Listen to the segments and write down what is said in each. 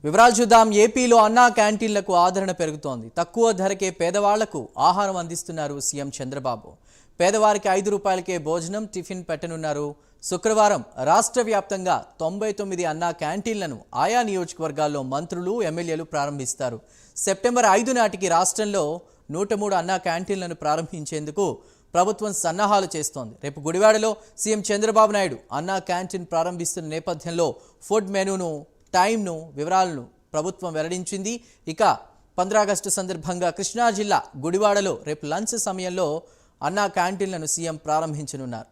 వివరాలు చూద్దాం. ఏపీలో అన్నా క్యాంటీన్లకు ఆదరణ పెరుగుతోంది. తక్కువ ధరకే పేదవాళ్లకు ఆహారం అందిస్తున్నారు సీఎం చంద్రబాబు. పేదవారికి 5 రూపాయలకే భోజనం, టిఫిన్ పెట్టనున్నారు. శుక్రవారం రాష్ట్ర వ్యాప్తంగా 99 అన్నా క్యాంటీన్లను ఆయా నియోజకవర్గాల్లో మంత్రులు, ఎమ్మెల్యేలు ప్రారంభిస్తారు. సెప్టెంబర్ 5 నాటికి రాష్ట్రంలో 103 అన్నా క్యాంటీన్లను ప్రారంభించేందుకు ప్రభుత్వం సన్నాహాలు చేస్తోంది. రేపు గుడివాడలో సీఎం చంద్రబాబు నాయుడు అన్నా క్యాంటీన్ ప్రారంభిస్తున్న నేపథ్యంలో ఫుడ్ మెనూను, టైంను, వివరాలను ప్రభుత్వం వెల్లడించింది. ఇక 15 ఆగస్టు సందర్భంగా కృష్ణా జిల్లా గుడివాడలో రేపు లంచ్ సమయంలో అన్నా క్యాంటీన్లను సీఎం ప్రారంభించనున్నారు.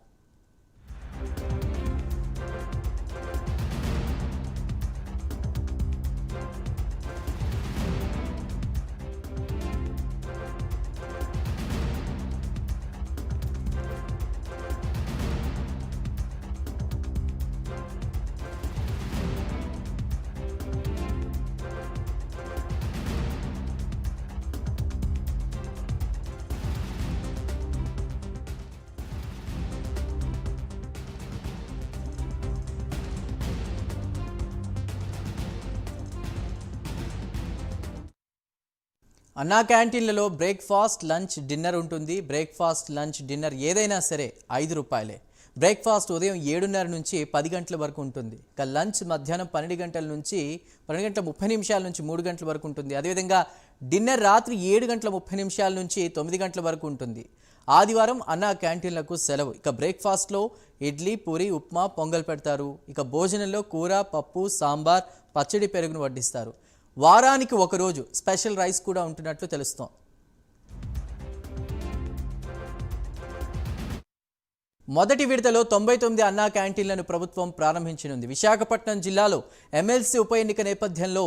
అన్నా క్యాంటీన్లలో బ్రేక్ఫాస్ట్, లంచ్, డిన్నర్ ఉంటుంది. బ్రేక్ఫాస్ట్, లంచ్, డిన్నర్ ఏదైనా సరే 5 రూపాయలే. బ్రేక్ఫాస్ట్ ఉదయం 7:30 నుంచి 10 గంటల వరకు ఉంటుంది. ఇక లంచ్ మధ్యాహ్నం 12 గంటల నుంచి 12 గంటల 30 నిమిషాల నుంచి 3 గంటల వరకు ఉంటుంది. అదేవిధంగా డిన్నర్ రాత్రి 7 గంటల 30 నిమిషాల నుంచి 9 గంటల వరకు ఉంటుంది. ఆదివారం అన్నా క్యాంటీన్లకు సెలవు. ఇక బ్రేక్ఫాస్ట్లో ఇడ్లీ, పూరి, ఉప్మా, పొంగల్ పెడతారు. ఇక భోజనంలో కూర, పప్పు, సాంబార్, పచ్చడి, పెరుగును వడ్డిస్తారు. వారానికి ఒకరోజు స్పెషల్ రైస్ కూడా ఉంటున్నట్లు తెలుస్తోంది. మొదటి విడతలో 99 అన్నా క్యాంటీన్లను ప్రభుత్వం ప్రారంభించనుంది. విశాఖపట్నం జిల్లాలో ఎమ్మెల్సీ ఉప ఎన్నిక నేపథ్యంలో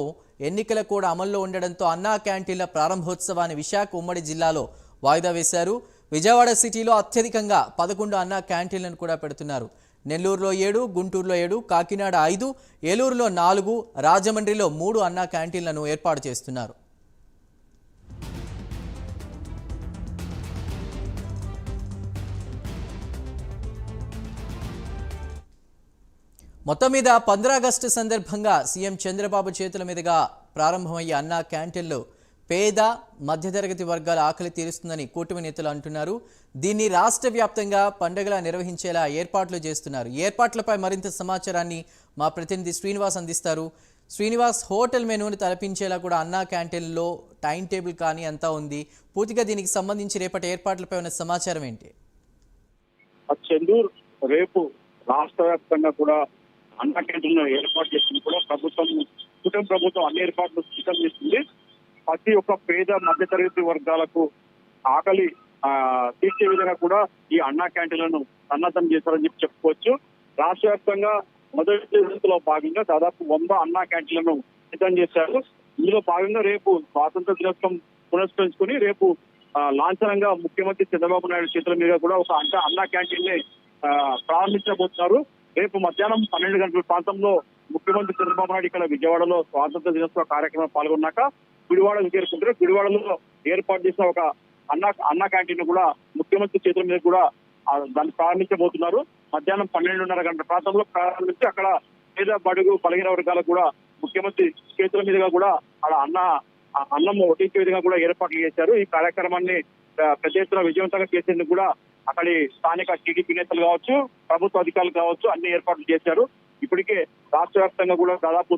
ఎన్నికల కూడా అమల్లో ఉండడంతో అన్నా క్యాంటీన్ల ప్రారంభోత్సవాన్ని విశాఖ ఉమ్మడి జిల్లాలో వాయిదా వేశారు. విజయవాడ సిటీలో అత్యధికంగా 11 అన్నా క్యాంటీన్లను కూడా పెడుతున్నారు. నెల్లూరులో 7, గుంటూరులో 7, కాకినాడ 5, ఏలూరులో 4, రాజమండ్రిలో 3 అన్నా క్యాంటీన్లను ఏర్పాటు చేస్తున్నారు. మొత్తం మీద 15 ఆగస్టు సందర్భంగా సీఎం చంద్రబాబు చేతుల మీదుగా ప్రారంభమయ్యే అన్నా క్యాంటీన్లు పేద, మధ్యతరగతి వర్గాల ఆకలి తీరుస్తుందని కూటమి నేతలు అంటున్నారు. దీన్ని రాష్ట్ర వ్యాప్తంగా పండుగలా నిర్వహించేలా ఏర్పాట్లు చేస్తున్నారు. ఏర్పాట్లపై మరింత సమాచారాన్ని మా ప్రతినిధి శ్రీనివాస్ అందిస్తారు. శ్రీనివాస్, హోటల్ మెనూని తలపించేలా కూడా అన్నా క్యాంటీన్లో టైం టేబుల్ కానీ అంతా ఉంది. పూర్తిగా దీనికి సంబంధించి రేపటి ఏర్పాట్లపై ఉన్న సమాచారం ఏంటి? చందూర్, రేపు రాష్ట్ర వ్యాప్తంగా కూడా అన్నా క్యాంటీన్లు ఏర్పాటు చేస్తుంది కూడా ప్రభుత్వం అన్ని ఏర్పాట్లు సిద్ధం చేస్తుంది. ప్రతి ఒక్క పేద, మధ్యతరగతి వర్గాలకు ఆకలి తీర్చే విధంగా కూడా ఈ అన్నా క్యాంటీన్లను సన్నద్ధం చేశారని చెప్పుకోవచ్చు. రాష్ట్ర వ్యాప్తంగా మొదటి విడతలో భాగంగా దాదాపు 100 అన్నా క్యాంటీన్లను సిద్ధం చేశారు. ఇందులో భాగంగా రేపు స్వాతంత్ర దినోత్సవం పురస్కరించుకుని రేపు లాంఛనంగా ముఖ్యమంత్రి చంద్రబాబు నాయుడు చేతుల మీద కూడా ఒక అన్నా క్యాంటీన్ ని ప్రారంభించబోతున్నారు. రేపు మధ్యాహ్నం 12 గంటల ప్రాంతంలో ముఖ్యమంత్రి చంద్రబాబు నాయుడు ఇక్కడ విజయవాడలో స్వాతంత్ర దినోత్సవ కార్యక్రమం పాల్గొన్నాక గుడివాడకు చేరుకుంటారు. గుడివాడలో ఏర్పాటు చేసిన ఒక అన్నా క్యాంటీన్ కూడా ముఖ్యమంత్రి చేతుల మీద కూడా దాన్ని ప్రారంభించబోతున్నారు. మధ్యాహ్నం 12:30 గంటల ప్రాంతంలో ప్రారంభించి అక్కడ పేద, బడుగు, బలహీన వర్గాలకు కూడా ముఖ్యమంత్రి చేతుల మీదుగా కూడా అక్కడ అన్నం వడ్డించే విధంగా కూడా ఏర్పాట్లు చేశారు. ఈ కార్యక్రమాన్ని పెద్ద ఎత్తున విజయవంతంగా చేసేందుకు కూడా అక్కడి స్థానిక టీడీపీ నేతలు కావచ్చు, ప్రభుత్వ అధికారులు కావచ్చు, అన్ని ఏర్పాట్లు చేశారు. ఇప్పటికే రాష్ట్ర వ్యాప్తంగా కూడా దాదాపు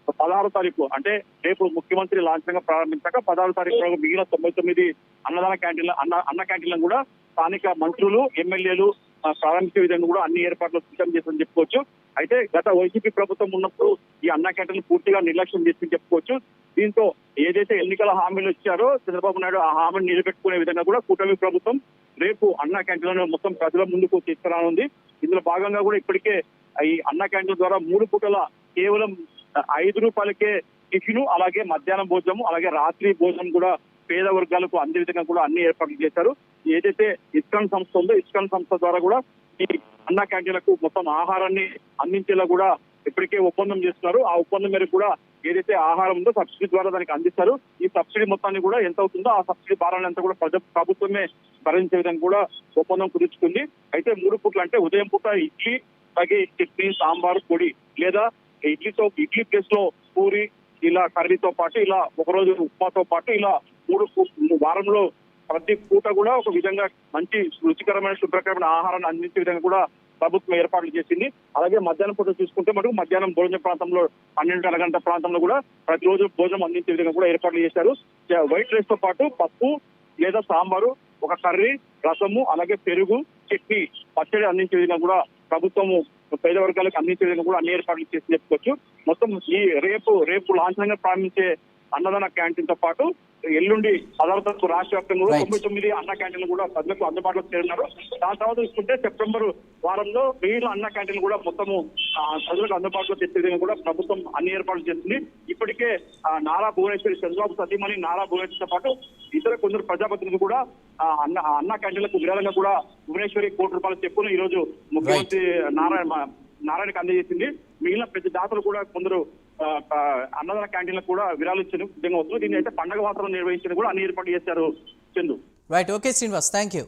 16వ తారీఖు అంటే రేపు ముఖ్యమంత్రి లాంఛనంగా ప్రారంభించాక 16వ తారీఖు మిగిలిన 99 అన్న క్యాంటీన్లను కూడా స్థానిక మంత్రులు, ఎమ్మెల్యేలు ప్రారంభించే విధంగా కూడా అన్ని ఏర్పాట్లు సిద్ధం చేశారని చెప్పుకోవచ్చు. అయితే గత వైసీపీ ప్రభుత్వం ఉన్నప్పుడు ఈ అన్నా క్యాంటీన్లు పూర్తిగా నిర్లక్ష్యం చేసిందని చెప్పుకోవచ్చు. దీంతో ఏదైతే ఎన్నికల హామీలు ఇచ్చారో చంద్రబాబు నాయుడు ఆ హామీని నిలబెట్టుకునే విధంగా కూడా కూటమి ప్రభుత్వం రేపు అన్నా క్యాంటీన్లను మొత్తం ప్రజల ముందుకు తీసుకురానుంది. ఇందులో భాగంగా కూడా ఇప్పటికే ఈ అన్నా క్యాంటీన్ ద్వారా 3 పూటల కేవలం 5 రూపాయలకే టిఫిన్, అలాగే మధ్యాహ్నం భోజనం, అలాగే రాత్రి భోజనం కూడా పేద వర్గాలకు అందే విధంగా కూడా అన్ని ఏర్పాట్లు చేశారు. ఏదైతే ఇస్కాన్ సంస్థ ఉందో ఇస్కాన్ సంస్థ ద్వారా కూడా ఈ అన్నా క్యాంటీన్లకు మొత్తం ఆహారాన్ని అందించేలా కూడా ఇప్పటికే ఒప్పందం చేస్తున్నారు. ఆ ఒప్పందం మేరకు కూడా ఏదైతే ఆహారం ఉందో సబ్సిడీ ద్వారా దానికి అందిస్తారు. ఈ సబ్సిడీ మొత్తాన్ని కూడా ఎంత అవుతుందో ఆ సబ్సిడీ భారాన్ని అంతా కూడా ప్రభుత్వమే భరించే విధంగా కూడా ఒప్పందం కుదుర్చుకుంది. అయితే 3 పూటలు అంటే ఉదయం పూట ఇడ్లీ, అలాగే చట్నీ, సాంబార్, పొడి, లేదా ఇడ్లీ ప్లేస్ లో పూరి, ఇలా కర్రీతో పాటు ఇలా ఒకరోజు ఉప్మాతో పాటు ఇలా వారంలో ప్రతి పూట కూడా ఒక విధంగా మంచి రుచికరమైన శుభ్రకరమైన ఆహారాన్ని అందించే విధంగా కూడా ప్రభుత్వం ఏర్పాట్లు చేసింది. అలాగే మధ్యాహ్నం పూట చూసుకుంటే మటుకు మధ్యాహ్నం భోజన ప్రాంతంలో 12 గంటల ప్రాంతంలో కూడా ప్రతిరోజు భోజనం అందించే విధంగా కూడా ఏర్పాట్లు చేశారు. వైట్ రైస్ తో పాటు పప్పు లేదా సాంబారు, ఒక కర్రీ, రసము, అలాగే పెరుగు, చట్నీ, పచ్చడి అందించే విధంగా కూడా ప్రభుత్వము పేద వర్గాలకు అందించే విధంగా కూడా అన్ని ఏర్పాట్లు చేసి చెప్పుకోవచ్చు. మొత్తం ఈ రేపు లాంఛనంగా ప్రారంభించే అన్నదాన క్యాంటీన్ తో పాటు ఎల్లుండి 16 తారీఖు రాష్ట్ర వ్యాప్తంగా 99 అన్న క్యాంటీన్లు కూడా ప్రజలకు అందుబాటులో చేరున్నారు. దాని తర్వాత చూసుకుంటే సెప్టెంబర్ వారంలో మిగిలిన అన్న క్యాంటీన్లు కూడా మొత్తము ప్రజలకు అందుబాటులో తెచ్చే విధంగా కూడా ప్రభుత్వం అన్ని ఏర్పాట్లు చేస్తుంది. ఇప్పటికే నారా భువనేశ్వరి, చంద్రబాబు సతీమణి నారా భువనేశ్వరితో పాటు ఇతర కొందరు ప్రజాప్రతినిధులు కూడా అన్న క్యాంటీన్లకు విరాళంగా కూడా భువనేశ్వరి ₹1 చెప్పును ఈ రోజు ముఖ్యమంత్రి నారాయణకు అందజేసింది. మిగిలిన ప్రతి దాతలు కూడా కొందరు అన్నదాన క్యాంటీన్లకు కూడా విరాళించిన విధంగా వస్తుంది. దీన్ని అయితే పండగ వాతావరణం నిర్వహించిన కూడా అన్ని ఏర్పాటు చేశారు. Chandu. Right, okay Srinivas, thank you.